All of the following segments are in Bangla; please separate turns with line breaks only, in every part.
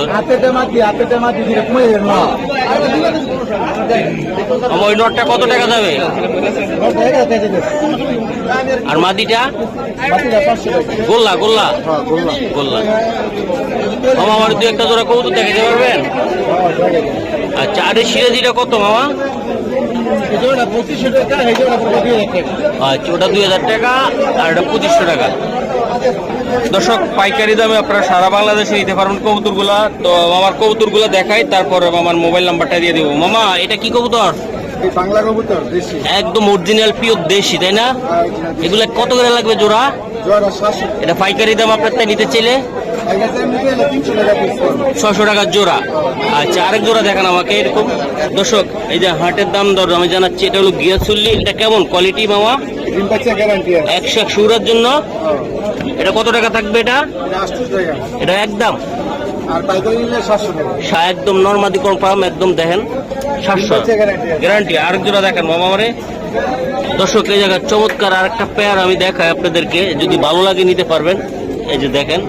কবুতর। ওই নটটা কত টাকা যাবে? আর মাদিটা? গোল্লা গোল্লা গোল্লা। মামা আমার দু একটা জোড়া কবুতর দেখাতে পারবেন? আচ্ছা, আর এই সিরাজিটা কত মামা? আচ্ছা, ওটা 2000 টাকা আর এটা 2500 টাকা। দর্শক, পাইকারি দামে আপনারা সারা বাংলাদেশে নিতে পারবেন কবুতর গুলা। তো আমার কবুতর গুলা দেখাই, তারপরে আমার মোবাইল নাম্বারটা দিয়ে দেবো। মামা এটা কি কবুতর?
বাংলা কবুতর, দেশি,
একদম অরিজিনাল পিওর দেশি, তাই না? এগুলা কত করে লাগবে জোড়া? এটা পাইকারি দাম আপনার তাই নিতে চাইলে 600 টাকার জোড়া। আচ্ছা, আরেক জোড়া দেখান আমাকে এরকম। দর্শক, এই যে হাটের দাম দর আমি জানাচ্ছি, এটা হলো গিয়াসুল্লি। এটা কেমন কোয়ালিটি মামা? 100 উড়ার জন্য। এটা কত টাকা থাকবে? এটা একদম একদম নরমাদি কনফার্ম, একদম দেখেন 700 গ্যারান্টি। আরেক জোড়া দেখেন মামা আমারে। দর্শক, এই জায়গায় চমৎকার আর একটা পেয়ার আমি দেখাই আপনাদেরকে, যদি ভালো লাগে নিতে পারবেন। এই যে দেখেন,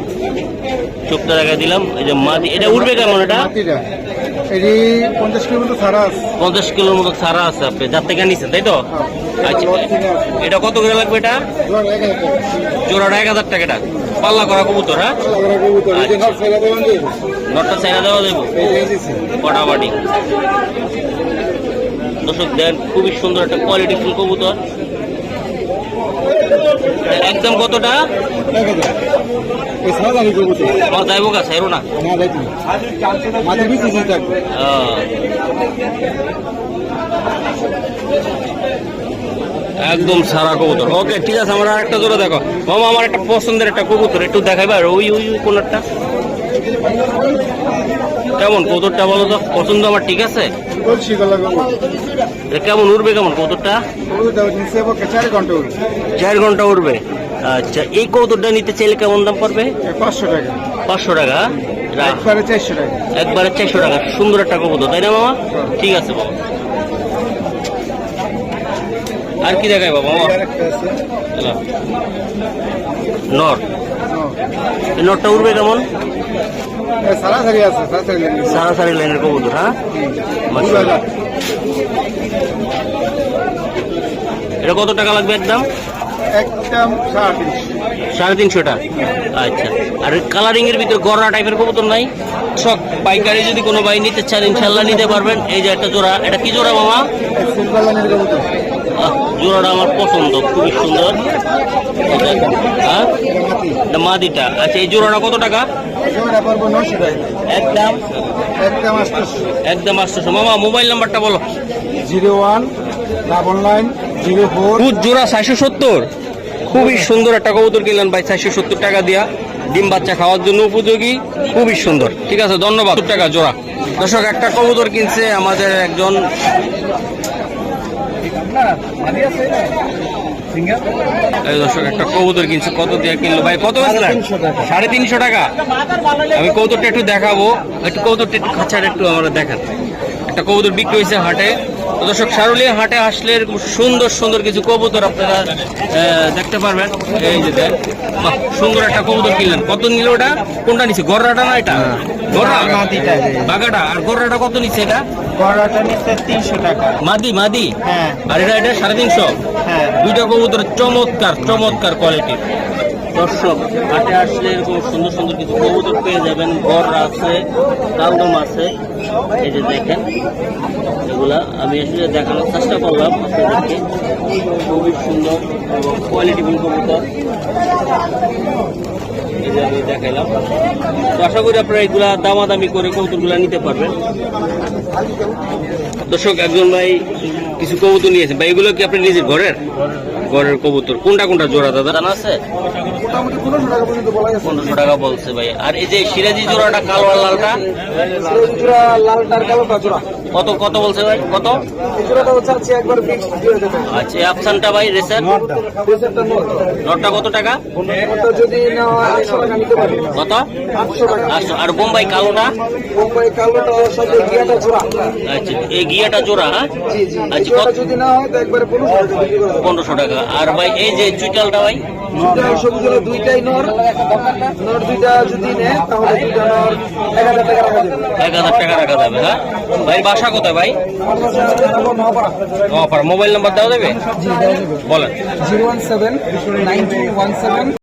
চোখটা দেখা দিলাম। এই যে মাদি, এটা উঠবে কেমন? এটা 50 কিলোর মতো ছাড়া আছে। আপনি যার থেকে নিচ্ছেন তাই তো? আচ্ছা, এটা কত করে লাগবে? এটা জোড়াটা 1000 টাকা। এটা পাল্লা করা কবুতর? হ্যাঁ, নটটা চাইনা দেওয়া দেবো কটাবাটি। দর্শক দেন, খুবই সুন্দর একটা কোয়ালিটি ফুল কবুতর। একদম কতটা? যাইব গা সাইরো না। একদম সারা কবুতর। ওকে, ঠিক আছে। আমার আর একটা জোড়া দেখো মামা, আমার একটা পছন্দের একটা কবুতর একটু দেখাইবা। ওই ওই কোনটা কেমন কবুতরটা বলো তো? পছন্দ আমার, ঠিক আছে। কেমন উড়বে কেমন কবুতরটা? 4 ঘন্টা উড়বে। আচ্ছা, এই কবুতরটা নিতে চাইলে কেমন দাম পড়বে?
500 টাকা।
500 টাকা?
একবারে 400 টাকা।
একবারে 400 টাকা। সুন্দর একটা কবুতর, তাই না মামা? ঠিক আছে বাবা। আর কি দেখাই বাবা? নট, নটটা উঠবে কেমন? সারাসারি লাইনের কবুতর। হ্যাঁ, এটা কত টাকা লাগবে একদম? 350 টাকা। আচ্ছা, আর কালারিং এর ভিতরে গড়া টাইপের কবুতর নাই? সব পাইকারি যদি কোনো ভাই নিতে চান ইনশাল্লাহ নিতে পারবেন। এই যে একটা জোড়া, এটা কি জোড়া মামা? জোড়াটা আমার পছন্দ, খুবই সুন্দর। হ্যাঁ, মাদিটা। আচ্ছা, এই জোড়াটা কত টাকা? একদম একদম 800। মামা মোবাইল নাম্বারটা বলো।
019904।
জোড়া 470। খুবই সুন্দর একটা কবুতর কিনলেন ভাই 470 টাকা দিয়া। ডিম বাচ্চা খাওয়ার জন্য উপযোগী, খুবই সুন্দর। ঠিক আছে, ধন্যবাদ। 70 টাকা জোড়া। দর্শক, একটা কবুতর কিনছে আমাদের একজন। দর্শক, একটা কবুতর কিনছে। কত দিয়ে কিনলো ভাই? কত? 350 টাকা। আমি কবুতরটা একটু দেখাবো। একটু কবুতরটা একটু খাঁচাটা একটু আমরা দেখান। একটা কবুতর বিক্রি হয়েছে হাটে। দর্শক, সারুলিয়া হাটে আসলে সুন্দর সুন্দর কিছু কবুতর আপনারা দেখতে পারবেন। এই যে দেখ, সুন্দর একটা কবুতর কিনলেন। কত নিল ওটা? কোনটা নিচ্ছে? গররাটা না এটা? বাগাটা। আর গররাটা কত নিচ্ছে? এটা
গড়াটা নিচ্ছে 300 টাকা।
মাদি মাদি।
হ্যাঁ।
আর এটা 350।
হ্যাঁ।
দুইটা কবুতর চমৎকার চমৎকার কোয়ালিটির। দর্শক, হাটে আসলে এরকম সুন্দর সুন্দর কিছু কবুতর পেয়ে যাবেন। গড় আছে, কালদম আছে। এই যে দেখেন, এগুলা আমি আসলে দেখানোর চেষ্টা করলাম আপনাদেরকে। খুবই সুন্দর এবং কোয়ালিটিফুল কবুতর এই যে আমি দেখাইলাম। তো আশা করি আপনারা এগুলা দামাদামি করে কবুতরগুলা নিতে পারবেন। দর্শক, একজন ভাই কিছু কবুতর নিয়েছেন ভাই। এগুলো কি আপনি নিজের ঘরের কবুতর? কোনটা কোনটা জোড়া দাদা জানা আছে? 1500 টাকা বলছে ভাই। আর এই যে সিরাজি জোড়াটা কালো আর লালটা? কত কত বলছে ভাই? কত? আচ্ছা, আফসানটা ভাই রেসার নটটা কত টাকা? কত? 800। আর বোম্বাই কালোটা? আচ্ছা, এই গিয়াটা জোড়া? হ্যাঁ, আচ্ছা, 1500 টাকা। আর ভাই এই যে চুইটালটা ভাই?
দুইটাই নর দুইটা যদি নেয় তাহলে দুইটা নর 1000 টাকা রাখা যাবে।
1000 টাকা রাখা যাবে। হ্যাঁ ভাই বাসা কোথায় ভাই? অফার মোবাইল নাম্বার দেওয়া যাবে? বলেন।
0179217